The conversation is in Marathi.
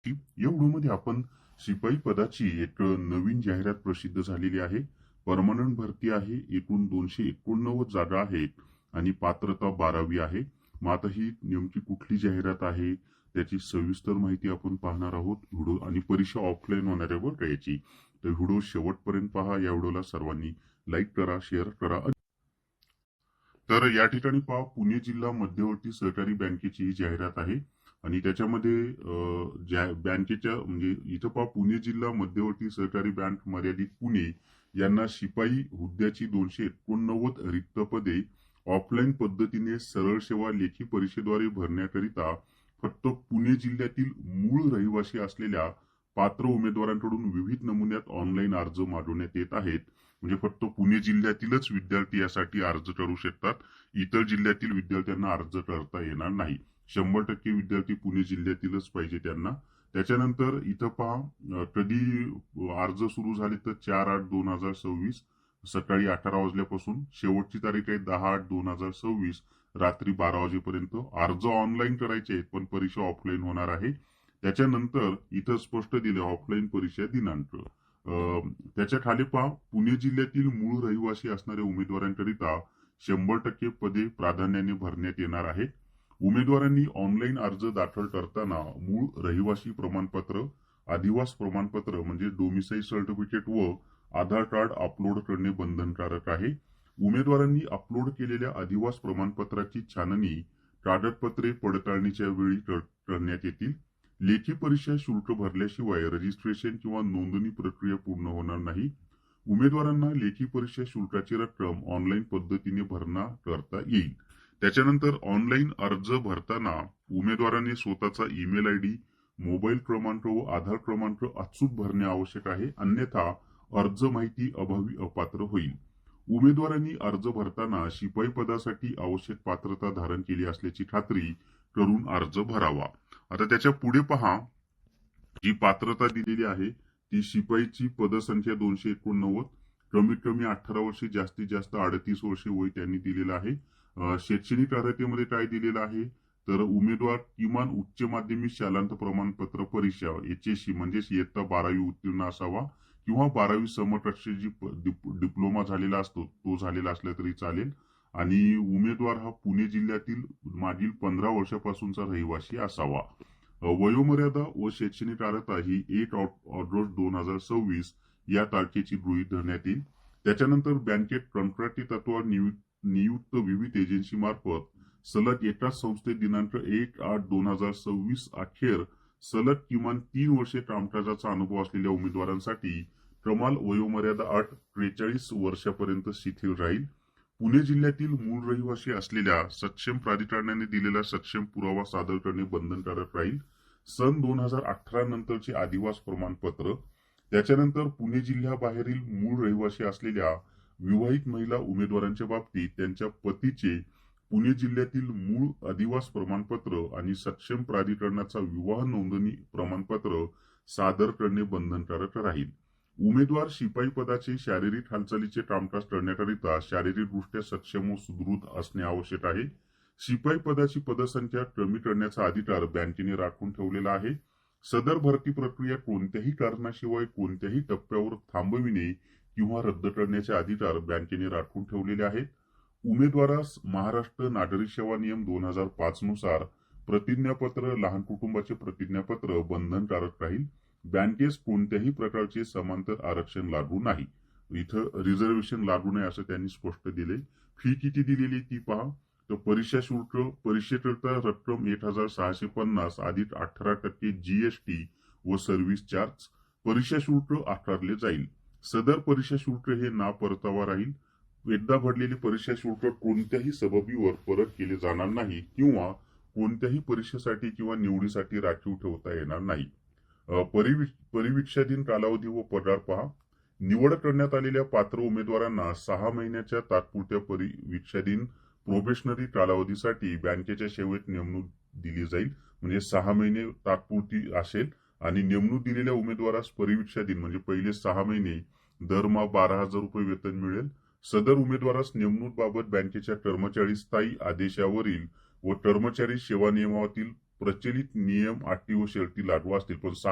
या व्हिडिओमध्ये आपण शिपाई पदाची एक नवीन जाहिरात प्रसिद्ध झालेली आहे. परमनंट भरती आहे. एकूण 289 जागा आहेत आणि पात्रता 12वी आहे. मग आता ही नेमकी कुठली जाहिरात आहे त्याची सविस्तर माहिती आपण पाहणार आहोत. व्हिडिओ आणि परीक्षा ऑफलाईन होणार आहे बरं याची. तर व्हिडिओ शेवटपर्यंत पहा. या व्हिडिओला सर्वांनी लाईक करा, शेअर करा. तर या ठिकाणी पहा, पुणे जिल्हा मध्यवर्ती सहकारी बँकेची ही जाहिरात आहे आणि त्याच्यामध्ये बँकेच्या म्हणजे इथं पहा, पुणे जिल्हा मध्यवर्ती सहकारी बँक मर्यादित पुणे यांना शिपाई हुद्द्याची 289 रिक्त पदे ऑफलाईन पद्धतीने सरळ सेवा लेखी परीक्षेद्वारे भरण्याकरिता फक्त पुणे जिल्ह्यातील मूळ रहिवासी असलेल्या पात्र उमेदवारांकडून विविध नमुन्यात ऑनलाईन अर्ज मागवण्यात येत आहेत. म्हणजे फक्त पुणे जिल्ह्यातीलच विद्यार्थी यासाठी अर्ज करू शकतात. इतर जिल्ह्यातील विद्यार्थ्यांना अर्ज करता येणार नाही. 100% विद्यार्थी पुणे जिल्ह्यातीलच पाहिजे त्यांना. त्याच्यानंतर इथं पहा, कधी अर्ज सुरू झाले तर 4/8/2026 सकाळी 18 वाजल्यापासून. शेवटची तारीख आहे 10/8/2026 रात्री 12 वाजेपर्यंत. अर्ज ऑनलाईन करायचे आहेत पण परीक्षा ऑफलाईन होणार आहे. त्याच्यानंतर इथं स्पष्ट दिले ऑफलाईन परीक्षा दिनांक. त्याच्या खाली पहा, पुणे जिल्ह्यातील मूळ रहिवासी असणाऱ्या उमेदवारांकरिता 100% पदे प्राधान्याने भरण्यात येणार आहेत. उमेदवारांनी ऑनलाईन अर्ज दाखल करताना मूळ रहिवासी प्रमाणपत्र, अधिवास प्रमाणपत्र म्हणजे डोमिसाईल सर्टिफिकेट व आधार कार्ड अपलोड करणे बंधनकारक आहे. उमेदवारांनी अपलोड केलेल्या अधिवास प्रमाणपत्राची छाननी कागदपत्रे पडताळणीच्या वेळी करण्यात येतील. लेखी परीक्षा शुल्क भरल्याशिवाय रजिस्ट्रेशन किंवा नोंदणी प्रक्रिया पूर्ण होणार नाही. उमेदवारांना लेखी परीक्षा शुल्काची रक्कम ऑनलाईन पद्धतीने भरणा करता येईल. त्याच्यानंतर ऑनलाईन अर्ज भरताना उमेदवारांनी स्वतःचा ईमेल आयडी, मोबाईल क्रमांक व आधार क्रमांक अचूक भरणे आवश्यक आहे. अन्यथा अर्ज माहिती अभावी अपात्र होईल. उमेदवारांनी अर्ज भरताना शिपाई पदासाठी आवश्यक पात्रता धारण केली असल्याची खात्री करून अर्ज भरावा. आता त्याच्या पुढे पहा, जी पात्रता दिलेली आहे ती शिपाईची पदसंख्या 289, कमीत कमी 18 वर्षे, जास्तीत जास्त 38 वर्षे वय त्यांनी दिलेलं आहे. शैक्षणिक अर्हतेमध्ये काय दिलेलं आहे तर उमेदवार किमान उच्च माध्यमिक शालांत प्रमाणपत्र परीक्षा HSC म्हणजेच इयत्ता 12वी उत्तीर्ण असावा किंवा 12वी समकक्षाची डिप्लोमा झालेला असतो तो झालेला असला तरी चालेल. आणि उमेदवार हा पुणे जिल्ह्यातील मागील 15 वर्षापासूनचा रहिवासी असावा. वयोमर्यादा व शैक्षणिक अर्हता ही 1 ऑगस्ट 2026 या तारखेची गृहीत धरण्यात येईल. त्याच्यानंतर बँकेत कंत्राटी तत्वावर नियुक्त विविध एजन्सी मार्फत सलग एकाच संस्थेत दिनांक 1/8/2026 अखेर सलग किमान 3 वर्षे कामकाजाचा अनुभव असलेल्या उमेदवारांसाठी कमाल वयोमर्यादा अट 43 वर्षापर्यंत शिथिल राहील. पुणे जिल्ह्यातील मूळ रहिवासी असलेल्या सक्षम प्राधिकरणाने दिलेला सक्षम पुरावा सादर करणे बंधनकारक राहील. सन 2018 नंतरचे अधिवास प्रमाणपत्र. त्याच्यानंतर पुणे जिल्ह्याबाहेरील मूळ रहिवासी असलेल्या विवाहित महिला उमेदवारांच्या बाबतीत त्यांच्या पतीचे पुणे जिल्ह्यातील मूळ अधिवास प्रमाणपत्र आणि सक्षम प्राधिकरणाचा विवाह नोंदणी प्रमाणपत्र सादर करणे बंधनकारक राहील. उमेदवार शिपाई पदाचे शारीरिक हालचालीचे कामकाज करण्याकरिता शारीरिकदृष्ट्या सक्षम व सुदृढ असणे आवश्यक आहे. शिपाई पदाची पदसंख्या कमी करण्याचा अधिकार बँकेने राखून ठेवलेला आहे. सदर भरती प्रक्रिया कोणत्याही कारणाशिवाय कोणत्याही टप्प्यावर थांबविणे किंवा रद्द करण्याचे अधिकार बँकेने राखून ठेवलेले आहेत. उमेदवारास महाराष्ट्र नागरी सेवा नियम 2005 नुसार प्रतिज्ञापत्र, लहान कुटुंबाचे प्रतिज्ञापत्र बंधनकारक राहील. बँकेस कोणत्याही प्रकारचे समांतर आरक्षण लागू नाही. इथं रिझर्वेशन लागू नाही असं त्यांनी स्पष्ट दिले. फी किती दिलेली ती पहा. तर परीक्षा शुल्क, परीक्षेकरता रक्कम 1650 अधिक 18% GST व सर्व्हिस चार्ज. परीक्षा शुल्क आकारले जाईल. सदर परीक्षा शुल्क हे ना परतावा राहील. एकदा भरलेले परीक्षा शुल्क कोणत्याही सबबीवर परत केले जाणार नाही किंवा कोणत्याही परीक्षेसाठी किंवा निवडीसाठी राखीव ठेवता येणार नाही. परिवीक्षाधीन कालावधी व पगार पहा. निवड करण्यात आलेल्या पात्र उमेदवारांना 6 महिन्याच्या तात्पुरत्या परिवीक्षाधीन प्रोबेशनरी कालावधीसाठी बँकेच्या सेवेत नेमणूक दिली जाईल. म्हणजे 6 महिने तात्पुरती असेल आणि नेमणूक दिलेल्या उमेदवारास परिवीक्षाधीन म्हणजे पहिले 6 महिने दरमहा 12,000 रुपये वेतन मिळेल. सदर उमेदवारास नेमणूक बाबत बँकेच्या कर्मचारी स्थायी आदेशावरील व कर्मचारी सेवा नियमावरील प्रचलित नियम, अटी व शर्ती लागू असतील, पण